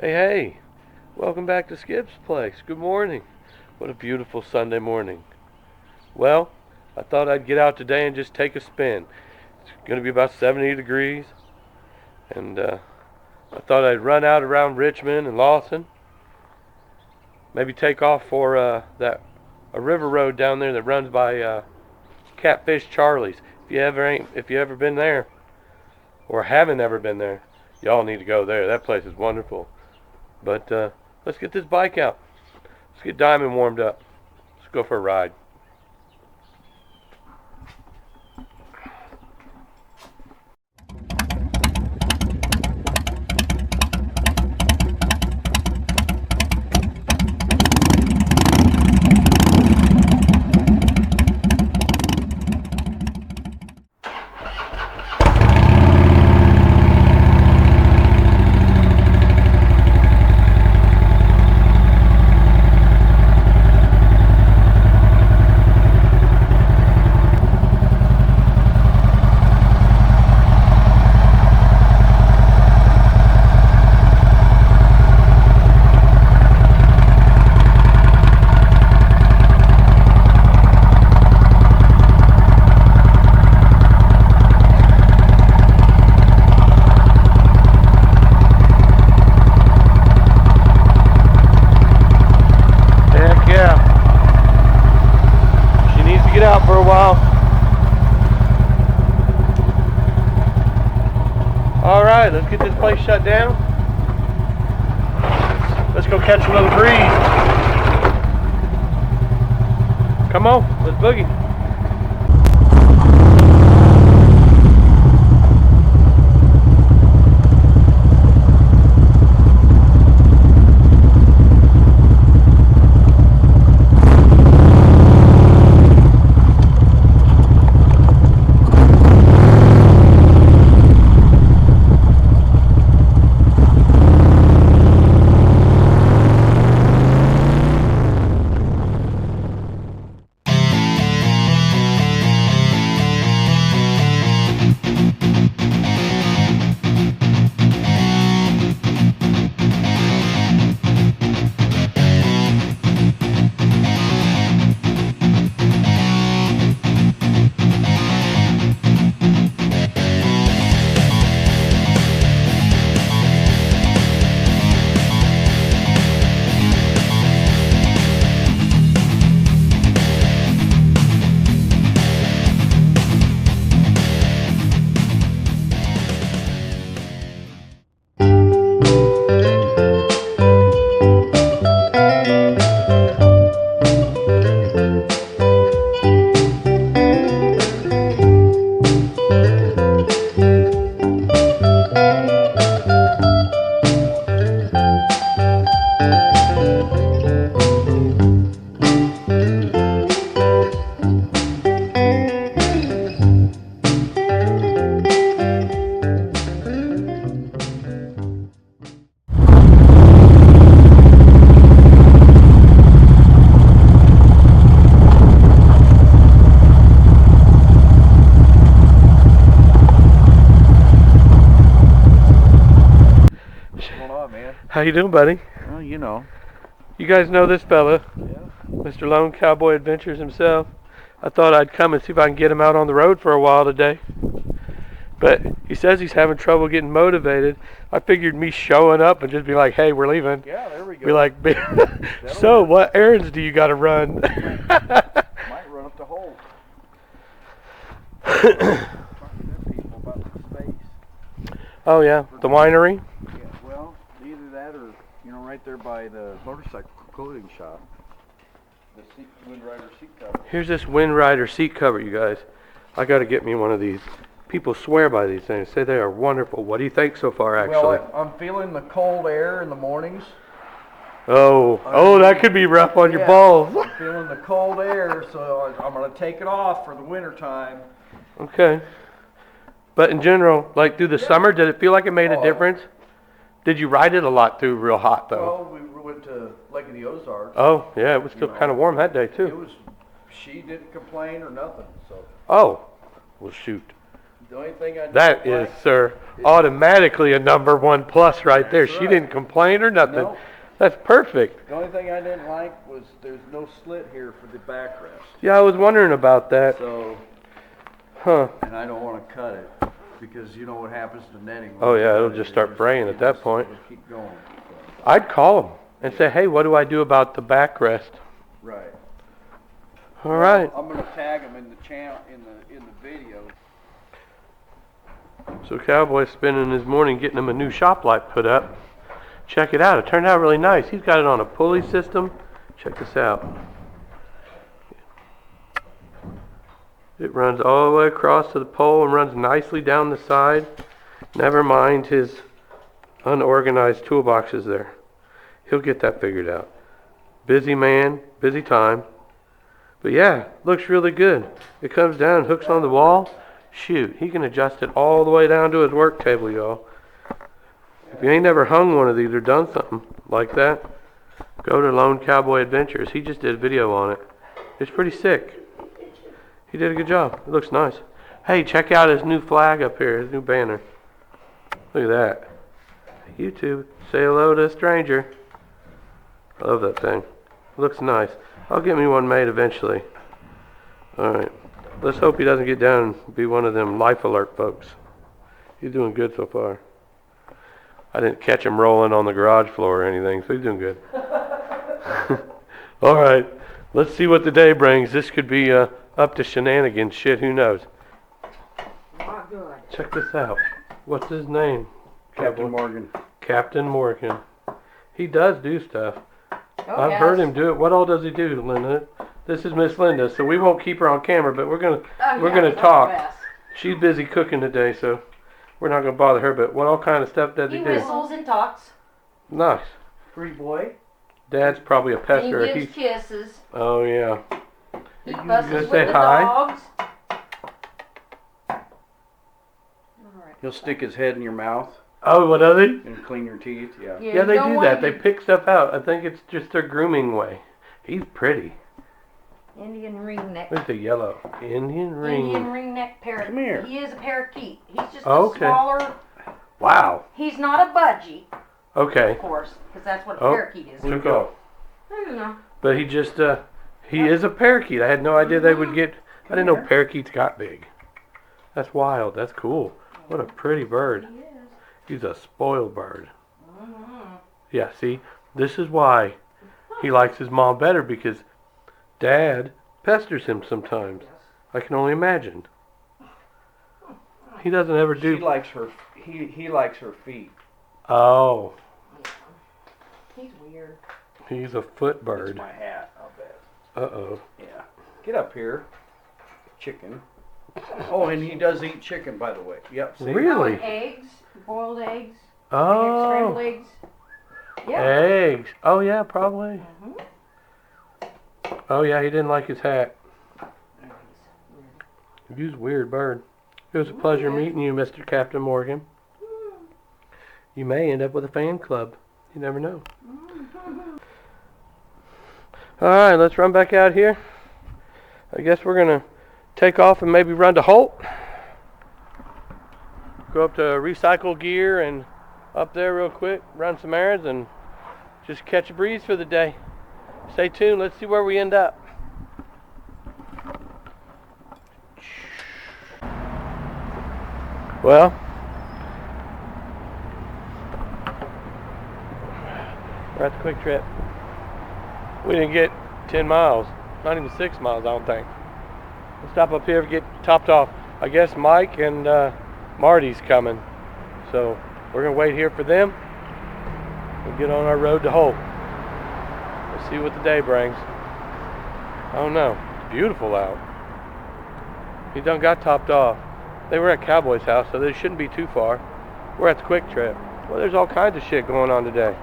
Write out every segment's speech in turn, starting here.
Hey, hey, welcome back to Skip's Place. Good morning. What a beautiful Sunday morning. Well, I thought I'd get out today and just take a spin. It's going to be about 70 degrees, and I thought I'd run out around Richmond and Lawson. Maybe take off for a river road down there that runs by Catfish Charlie's. If you ever been there, or haven't ever been there, y'all need to go there. That place is wonderful. But let's get this bike out. Let's get Diamond warmed up. Let's go for a ride. Out for a while. Alright, let's get this place shut down. Let's go catch a little breeze. Come on, let's boogie. How you doing, buddy? Well, you know. You guys know this fella, Yeah. Mr. Lone Cowboy Adventures himself. I thought I'd come and see if I can get him out on the road for a while today. But he says he's having trouble getting motivated. I figured me showing up and just be like, hey, we're leaving. Yeah, there we go. Be like, so what errands do you got to run? Might run up to Holt. Talking to people about the space. Oh, yeah, the winery? Yeah, well, either that or, right there by the motorcycle clothing shop. The Wind Rider seat cover. Here's this Wind Rider seat cover, you guys. I got to get me one of these. People swear by these things, say they are wonderful. What do you think so far, actually? Well, I'm feeling the cold air in the mornings. Oh, that could be rough on your balls. I'm feeling the cold air, so I'm going to take it off for the winter time. Okay. But in general, like through the summer, did it feel like it made a difference? Did you ride it a lot through real hot, though? Well, we went to Lake of the Ozarks. Oh, yeah, it was still kind of warm that day, too. She didn't complain or nothing, so. Oh, well, shoot. The only thing I That didn't is, like, sir, automatically a number 1+ right there. That's She right. didn't complain or nothing. No. That's perfect. The only thing I didn't like was there's no slit here for the backrest. Yeah, I was wondering about that. So, Huh. and I don't want to cut it because you know what happens to netting. when Oh, you yeah, cut it'll it. just It start fraying at that point. It'll keep going. So. I'd call them and say, hey, what do I do about the backrest? Right. All right. I'm gonna tag them in the channel in the video. So Cowboy's spending his morning getting him a new shop light put up. Check it out. It turned out really nice. He's got it on a pulley system. Check this out. It runs all the way across to the pole and runs nicely down the side. Never mind his unorganized toolboxes there. He'll get that figured out. Busy man, busy time. But yeah, looks really good. It comes down, hooks on the wall. Shoot, he can adjust it all the way down to his work table, y'all. If you ain't never hung one of these or done something like that, go to Lone Cowboy Adventures. He just did a video on it. It's pretty sick. He did a good job. It looks nice. Hey, check out his new flag up here, his new banner. Look at that. YouTube, say hello to a stranger. I love that thing. It looks nice. I'll get me one made eventually. Alright. Let's hope he doesn't get down and be one of them life alert folks. He's doing good so far. I didn't catch him rolling on the garage floor or anything, so he's doing good. Alright. Let's see what the day brings. This could be up to shenanigans. Shit, who knows? Not good. Check this out. What's his name? Captain Morgan. Captain Morgan. He does do stuff. Oh, I've yes. heard him do it. What all does he do, Linda? This is Miss Linda, so we won't keep her on camera, but we're gonna That's talk. the best. She's busy cooking today, so we're not gonna bother her. But what all kind of stuff does he He do? whistles and talks. Nice. Free boy. Dad's probably a And pester. he gives kisses. Oh yeah. He gonna fusses with say the hi? dogs. All right. He'll stick his head in your mouth Oh, what does he? and clean your teeth. Yeah. Yeah, they you don't do wanna that. They get pick stuff out. I think it's just their grooming way. He's pretty. Indian ringneck. Look at the yellow Indian ring. Indian ringneck parakeet. Come here. He is a parakeet. He's just Okay. a smaller. Wow. He's not a budgie, Okay. of course, because that's what a Oh. parakeet is. Took off. I don't know. But he just he is a parakeet. I had no idea they would get. I didn't know parakeets got big. That's wild. That's cool. What a pretty bird. He is. He's a spoiled bird. Mm-hmm. Yeah, see, this is why he likes his mom better, because Dad pesters him sometimes. I can only imagine. He doesn't ever She do. likes her. He likes her feet. Oh, He's weird. he's a foot That's bird. my hat. I'll bet. Uh-oh. Yeah. Get up here. Chicken. Oh, and he does eat chicken, by the way. Yep. See? Really? Oh, and eggs, boiled eggs, Oh, scrambled eggs. Yeah. eggs. Oh yeah, probably. Mm-hmm. Oh yeah, he didn't like his hat. He's weird. He's a weird bird. It was a pleasure meeting you, Mr. Captain Morgan. You may end up with a fan club. You never know. Alright, let's run back out here. I guess we're going to take off and maybe run to Holt. Go up to Recycle Gear and up there real quick, run some errands, and just catch a breeze for the day. Stay tuned. Let's see where we end up. Well, we're at the Quick Trip. We didn't get 10 miles, not even 6 miles, I don't think. We'll stop up here and get topped off. I guess Mike and Marty's coming, so we're gonna wait here for them. We'll get on our road to Holt. We'll see what the day brings. I don't know. It's beautiful out. He done got topped off. They were at Cowboy's house, so they shouldn't be too far. We're at the Quick Trip. Well, there's all kinds of shit going on today.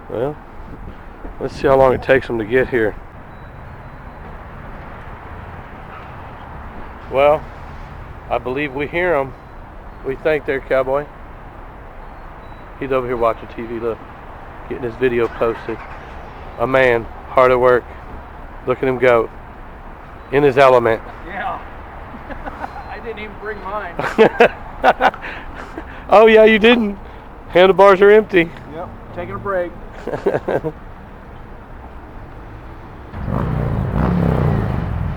Well, let's see how long it takes them to get here. Well, I believe we hear them. We think they're Cowboy. He's over here watching TV, look. getting his video posted. A man, hard at work. Look at him go. In his element. Yeah. I didn't even bring mine. Oh yeah, you didn't. Handlebars are empty. Yep. Taking a break.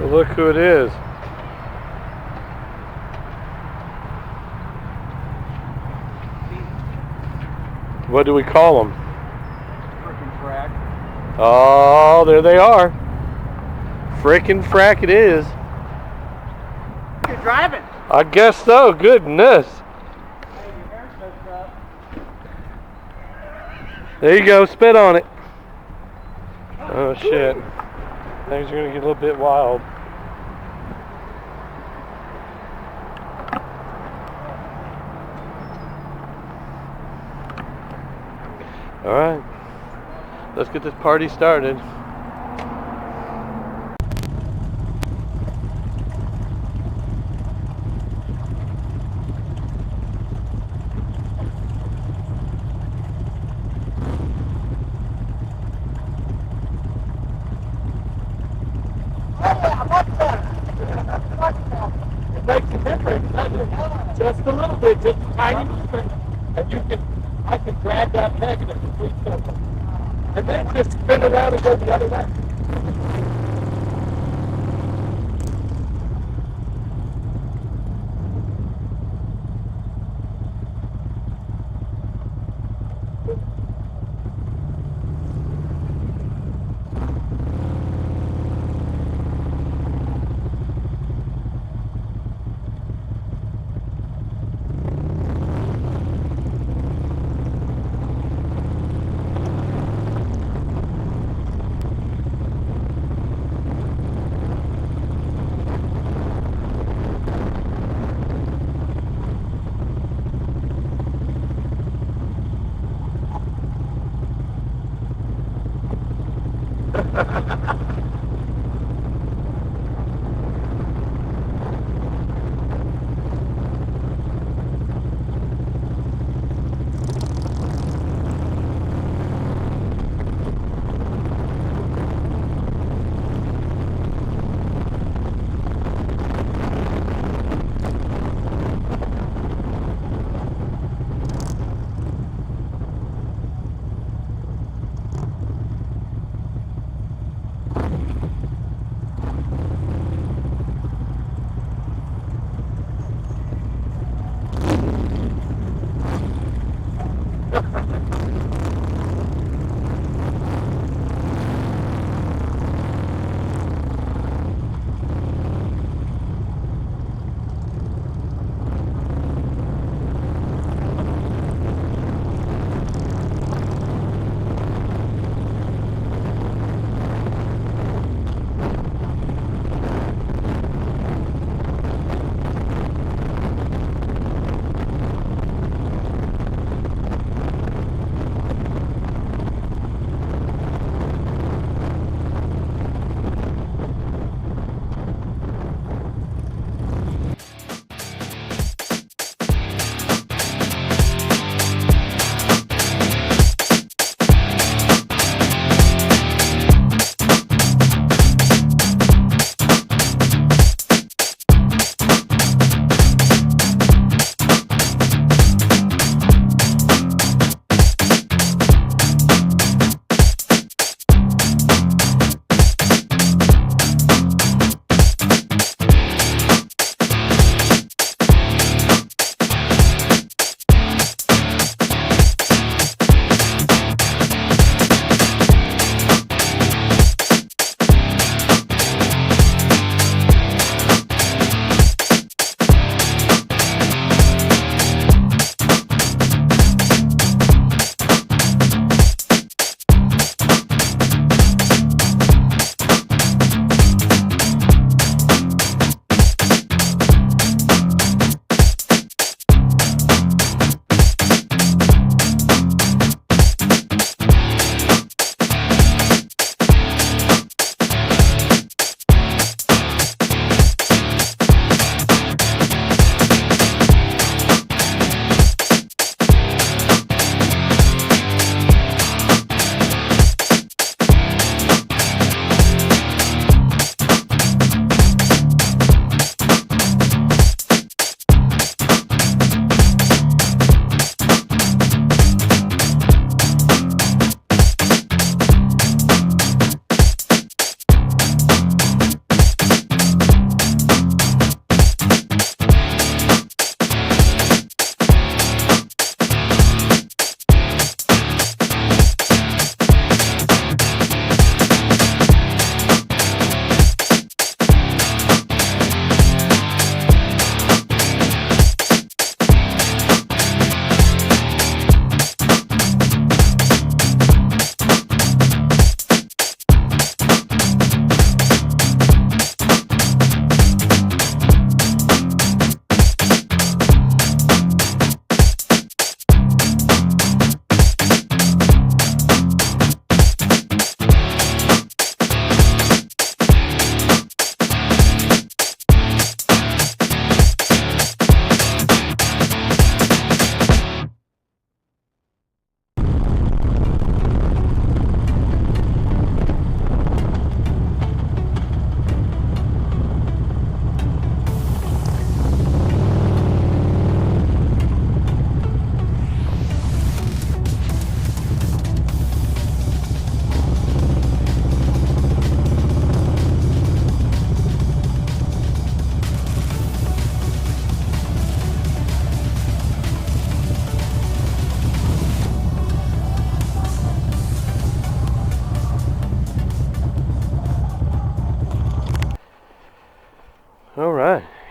Well, look who it is. What do we call them? Frickin' frack. Oh, there they are. Frickin' frack it is. You're driving. I guess so. Goodness. Hey, your hair's messed up. There you go. Spit on it. Oh shit. Things are gonna get a little bit wild. All right. Let's get this party started. It makes a difference, doesn't it? Just a little bit, just a tiny movement. And I can grab that negative between circles. And then just spin around and go the other way.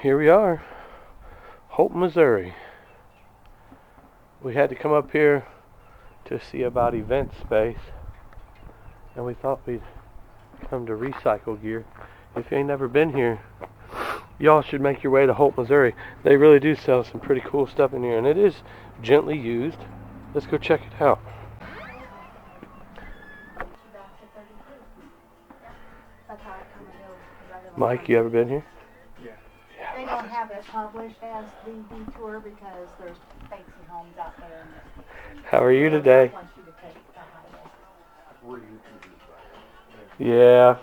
here we are, Holt, Missouri. We had to come up here to see about event space, and we thought we'd come to Recycle Gear. If you ain't never been here, y'all should make your way to Holt, Missouri. They really do sell some pretty cool stuff in here, and it is gently used. Let's go check it out. Mike, you ever been here? They don't have it published as the detour because there's fancy homes out there. How are you today? Wants you to take the highway. Yeah.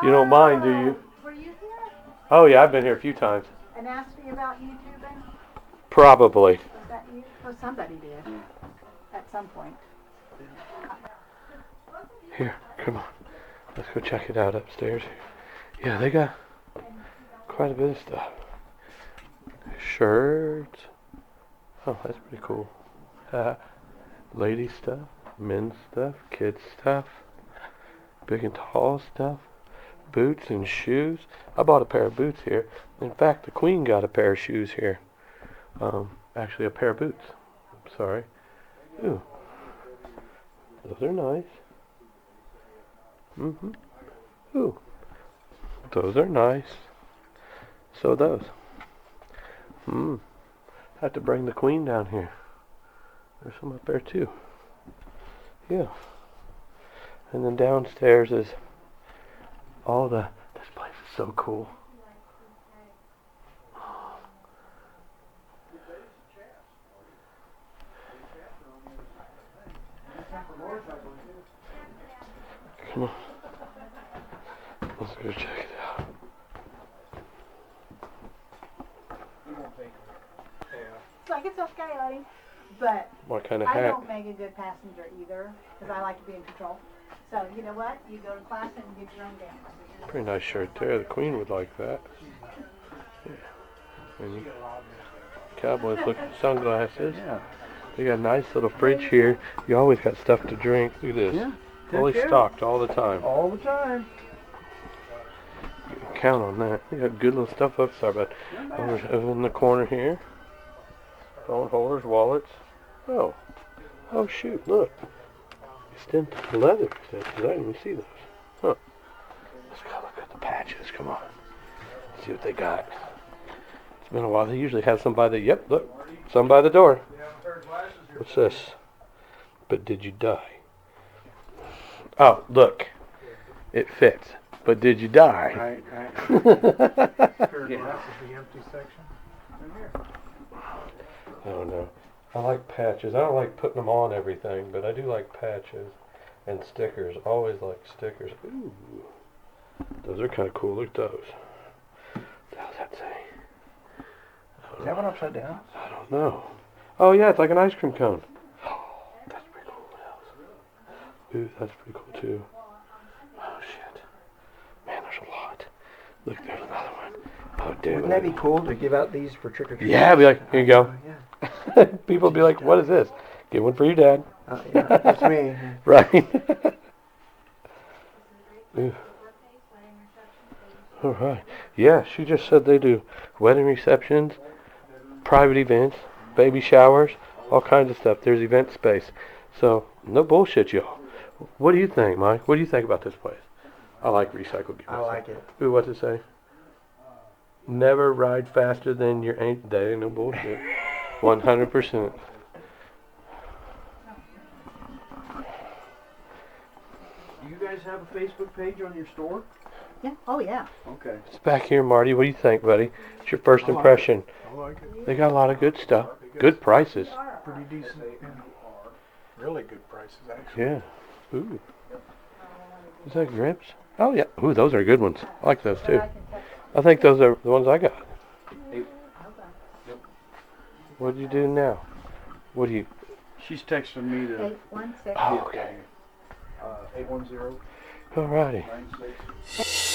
You don't mind, do you? Were you here Oh yeah, I've been here a few times. and asked me about YouTubing? Probably. Was that you? Well, somebody did at some point. Here, come on. Let's go check it out upstairs. Yeah, they got quite a bit of stuff. Shirts. Oh, that's pretty cool. Lady stuff, men's stuff, kids stuff, big and tall stuff, boots and shoes. I bought a pair of boots here. In fact, the Queen got a pair of shoes here. Actually, a pair of boots. Sorry. Ooh, those are nice. Ooh, those are nice. So those. Have to bring the Queen down here. There's some up there too. Yeah. And then downstairs is all the. This place is so cool. Come on. Let's go check it out. It's like, it's okay, buddy. But What kind of I hat? don't make a good passenger either because I like to be in control. So, you know what? You go to class and get your own damn. Pretty nice shirt there. The Queen would like that. Yeah. And you, Cowboys looking sunglasses. Yeah. They got a nice little fridge here. You always got stuff to drink. Look at this. Yeah. Fully Heck yeah. stocked all the time. All the time. You can count on that. You got good little stuff up there, but over in the corner here. Phone holders, wallets. Oh. Oh shoot, look. Extended leather. I didn't even see those. Huh. Let's go look at the patches. Come on. See what they got. It's been a while. They usually have some by the, yep, look. Some by the door. What's this? But did you die? Oh, look. It fits. But did you die? Right. The empty section. I don't know. I like patches. I don't like putting them on everything, but I do like patches and stickers. Always like stickers. Ooh. Those are kind of cool. Look at those. What does that say? Is that one upside down? I don't know. Oh yeah, it's like an ice cream cone. Oh, that's pretty cool. What else? Ooh, that's pretty cool too. Oh shit. Man, there's a lot. Look, there's another one. Oh dude. Wouldn't that be cool to give out these for trick or treat? Yeah, I'd be like, here you go. Yeah. People would be like, what is this? Get one for your dad. Yeah, that's me. Right. Ooh. All right. Yeah, she just said they do wedding receptions, private events, baby showers, all kinds of stuff. There's event space. So, no bullshit, y'all. What do you think, Mike? What do you think about this place? I like Recycle Gear. I like it. Ooh, what's it say? Never ride faster than your ain't. That ain't no bullshit. 100%. Do you guys have a Facebook page on your store? Yeah. Oh, yeah. Okay. It's back here, Marty. What do you think, buddy? It's your first impression. I like it. They got a lot of good stuff. Good prices. Pretty decent. Yeah. Really good prices, actually. Yeah. Ooh. Is that grips? Oh, yeah. Ooh, those are good ones. I like those, too. I think those are the ones I got. What do you do now? What do you... She's texting me the 816. Oh, okay. 810 Alrighty. 96.